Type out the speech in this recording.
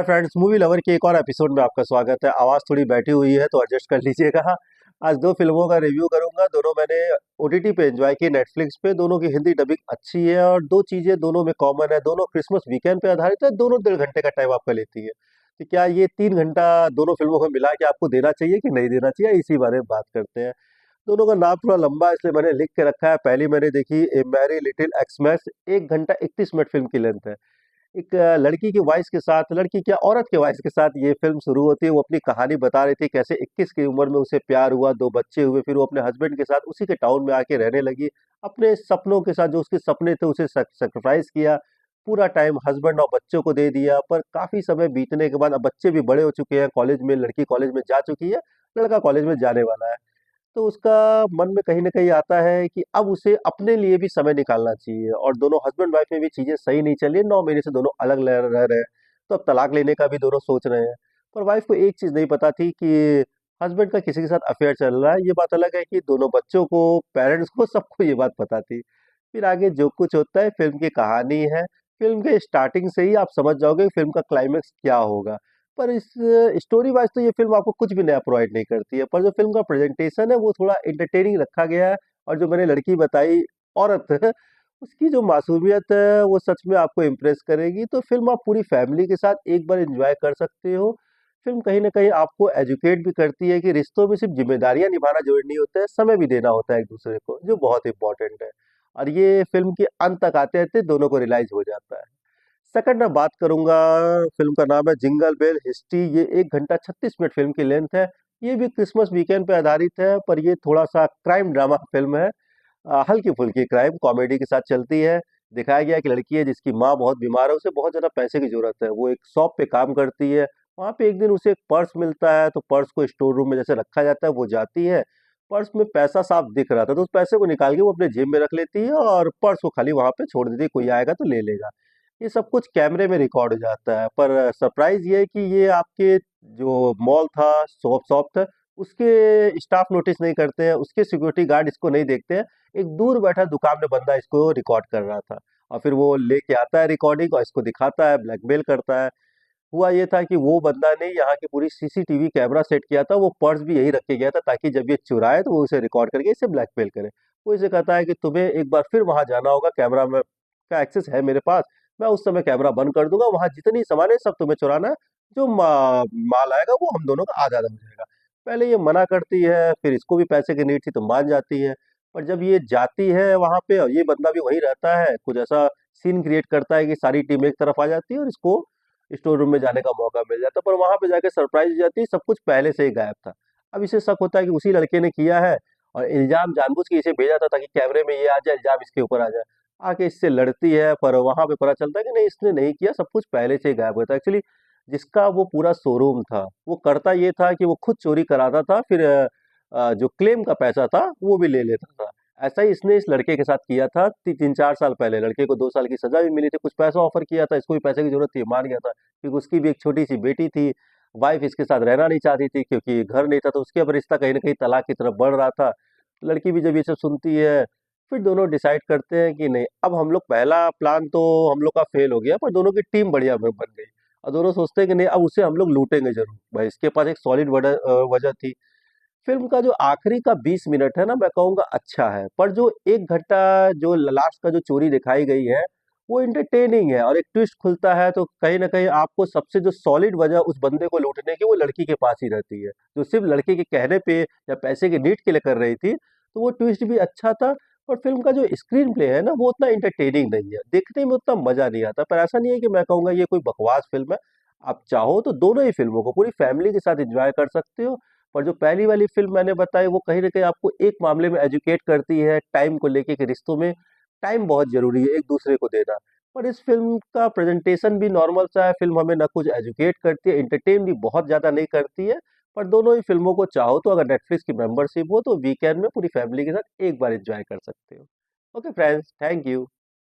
Friends, movie lover के एक और एपिसोड में आपका स्वागत है। आवाज़ थोड़ी बैठी हुई है तो एडजस्ट कर लीजिएगा। आज दो फिल्मों का रिव्यू करूंगा। दोनों मैंने ओटीटी पे एंजॉय की, नेटफ्लिक्स पे। दोनों की हिंदी डबिंग अच्छी है और दो चीज़ें दोनों में कॉमन है। दोनों क्रिसमस वीकेंड पे आधारित है। दोनों 1.5 घंटे का टाइम आपका लेती है। तो क्या ये 3 घंटा दोनों फिल्मों को मिला के आपको देना चाहिए कि नहीं देना चाहिए, इसी बारे में बात करते हैं। दोनों का नाम थोड़ा लंबा है इसलिए मैंने लिख के रखा है। पहली मैंने देखी ए मैरी लिटिल एक्समैस। 1 घंटा 31 मिनट फिल्म की लेंथ है। एक लड़की की वॉइस के साथ, लड़की क्या औरत के वॉइस के साथ ये फ़िल्म शुरू होती है। वो अपनी कहानी बता रही थी कैसे 21 की उम्र में उसे प्यार हुआ, 2 बच्चे हुए, फिर वो अपने हस्बैंड के साथ उसी के टाउन में आके रहने लगी। अपने सपनों के साथ, जो उसके सपने थे उसे सैक्रिफाइस किया। पूरा टाइम हस्बैंड और बच्चों को दे दिया, पर काफ़ी समय बीतने के बाद अब बच्चे भी बड़े हो चुके हैं, कॉलेज में लड़की कॉलेज में जा चुकी है, लड़का कॉलेज में जाने वाला है। तो उसका मन में कहीं न कहीं आता है कि अब उसे अपने लिए भी समय निकालना चाहिए और दोनों हस्बैंड वाइफ में भी चीज़ें सही नहीं चल रही हैं, 9 महीने से दोनों अलग रह रहे हैं, तो अब तलाक लेने का भी दोनों सोच रहे हैं। पर वाइफ को एक चीज़ नहीं पता थी कि हस्बैंड का किसी के साथ अफ़ेयर चल रहा है। ये बात अलग है कि दोनों बच्चों को, पेरेंट्स को, सबको ये बात पता थी। फिर आगे जो कुछ होता है फ़िल्म की कहानी है। फ़िल्म के स्टार्टिंग से ही आप समझ जाओगे फ़िल्म का क्लाइमेक्स क्या होगा। पर इस स्टोरी वाइज़ तो ये फ़िल्म आपको कुछ भी नया प्रोवाइड नहीं करती है, पर जो फ़िल्म का प्रेज़ेंटेशन है वो थोड़ा एंटरटेनिंग रखा गया है। और जो मैंने लड़की बताई, औरत, उसकी जो मासूमियत है वो सच में आपको इम्प्रेस करेगी। तो फ़िल्म आप पूरी फ़ैमिली के साथ एक बार एन्जॉय कर सकते हो। फ़िल्म कहीं न कहीं आपको एजुकेट भी करती है कि रिश्तों में सिर्फ़ ज़िम्मेदारियाँ निभाना ज़रूरी नहीं होता है, समय भी देना होता है एक-दूसरे को, जो बहुत इम्पोर्टेंट है। और ये फ़िल्म के अंत तक आते-आते दोनों को रियलाइज़ हो जाता है। सेकंड मैं बात करूँगा, फ़िल्म का नाम है जिंगल बेल हिस्ट्री। ये 1 घंटा 36 मिनट फ़िल्म की लेंथ है। ये भी क्रिसमस वीकेंड पे आधारित है, पर ये थोड़ा-सा क्राइम ड्रामा फ़िल्म है। हल्की-फुल्की क्राइम कॉमेडी के साथ चलती है। दिखाया गया है कि लड़की है जिसकी माँ बहुत बीमार है, उसे बहुत ज़्यादा पैसे की ज़रूरत है। वो एक शॉप पे काम करती है। वहाँ पे एक दिन उसे एक पर्स मिलता है, तो पर्स को स्टोर रूम में जैसे रखा जाता है, वो जाती है। पर्स में पैसा साफ दिख रहा था, तो उस पैसे को निकाल के वो अपने जेब में रख लेती है और पर्स को खाली वहाँ पे छोड़ देती है, कोई आएगा तो ले लेगा। ये सब कुछ कैमरे में रिकॉर्ड हो जाता है, पर सरप्राइज़ ये है कि ये आपके जो मॉल था, शॉप था, उसके स्टाफ नोटिस नहीं करते हैं, उसके सिक्योरिटी गार्ड इसको नहीं देखते हैं। एक दूर बैठा दुकान में बंदा इसको रिकॉर्ड कर रहा था और फिर वो लेके आता है रिकॉर्डिंग और इसको दिखाता है, ब्लैकमेल करता है। हुआ ये था कि वो बंदा ने यहाँ की पूरी सीसीटीवी कैमरा सेट किया था, वो पर्स भी यहीं रख के गया था ताकि जब ये चुराए तो वो उसे रिकॉर्ड करके इसे ब्लैकमेल करे। वो इसे कहता है कि तुम्हें एक बार फिर वहाँ जाना होगा, कैमरा में का एक्सेस है मेरे पास, मैं उस समय कैमरा बंद कर दूँगा, वहाँ जितनी सामान है सब तुम्हें चुराना है, जो माल आएगा वो हम दोनों का आधा-आधा हो जाएगा। पहले ये मना करती है, फिर इसको भी पैसे की नीड थी तो मान जाती है। पर जब ये जाती है वहाँ पे और ये बंदा भी वहीं रहता है, कुछ ऐसा सीन क्रिएट करता है कि सारी टीम एक तरफ आ जाती है और इसको स्टोर रूम में जाने का मौका मिल जाता है, पर वहाँ पे जाके सरप्राइज़ हो जाती है, सब कुछ पहले से ही गायब था। अब इसे शक होता है कि उसी लड़के ने किया है और इल्ज़ाम जानबूझ के इसे भेजा था ताकि कैमरे में ये आ जाए, इल्ज़ाम इसके ऊपर आ जाए। आके इससे लड़ती है, पर वहाँ पे पता चलता है कि नहीं, इसने नहीं किया, सब कुछ पहले से ही गायब हुआ था। एक्चुअली जिसका वो पूरा शोरूम था, वो करता ये था कि वो खुद चोरी कराता था, फिर जो क्लेम का पैसा था वो भी ले लेता था। ऐसा ही इसने इस लड़के के साथ किया था 3-4 साल पहले। लड़के को 2 साल की सज़ा भी मिली थी, कुछ पैसा ऑफ़र किया था, इसको भी पैसे की ज़रूरत थी, मान गया था। क्योंकि उसकी भी एक छोटी-सी बेटी थी, वाइफ़ इसके साथ रहना नहीं चाहती थी क्योंकि घर नहीं था, तो उसके अब रिश्ता कहीं न कहीं तलाक की तरफ बढ़ रहा था। लड़की भी जब ये सब सुनती है, फिर दोनों डिसाइड करते हैं कि नहीं, अब हम लोग, पहला प्लान तो हम लोग का फ़ेल हो गया, पर दोनों की टीम बढ़िया बन गई और दोनों सोचते हैं कि नहीं, अब उसे हम लोग लूटेंगे ज़रूर। भाई इसके पास एक सॉलिड वजह थी। फ़िल्म का जो आखिरी का 20 मिनट है ना, मैं कहूँगा अच्छा है, पर जो 1 घंटा जो लास्ट का जो चोरी दिखाई गई है, वो एंटरटेनिंग है और एक ट्विस्ट खुलता है तो कहीं न कहीं आपको सबसे जो सॉलिड वजह उस बंदे को लूटने की वो लड़की के पास ही रहती है, जो सिर्फ़ लड़के के कहने पे या पैसे की नीड के लिए कर रही थी, तो वो ट्विस्ट भी अच्छा था। और फ़िल्म का जो स्क्रीन प्ले है ना, वो उतना एंटरटेनिंग नहीं है, देखने में उतना मज़ा नहीं आता, पर ऐसा नहीं है कि मैं कहूँगा ये कोई बकवास फ़िल्म है। आप चाहो तो दोनों ही फ़िल्मों को पूरी फ़ैमिली के साथ एन्जॉय कर सकते हो। और जो पहली वाली फ़िल्म मैंने बताई वो कहीं न कहीं आपको एक मामले में एजुकेट करती है, टाइम को लेके कि रिश्तों में टाइम बहुत ज़रूरी है एक-दूसरे को देना। और इस फ़िल्म का प्रेज़ेंटेशन भी नॉर्मल सा है, फ़िल्म हमें ना कुछ एजुकेट करती है, एंटरटेन भी बहुत ज़्यादा नहीं करती है। पर दोनों ही फ़िल्मों को चाहो तो, अगर नेटफ्लिक्स की मेंबरशिप हो, तो वीकेंड में पूरी फ़ैमिली के साथ एक बार एन्जॉय कर सकते हो। Okay friends, thank you.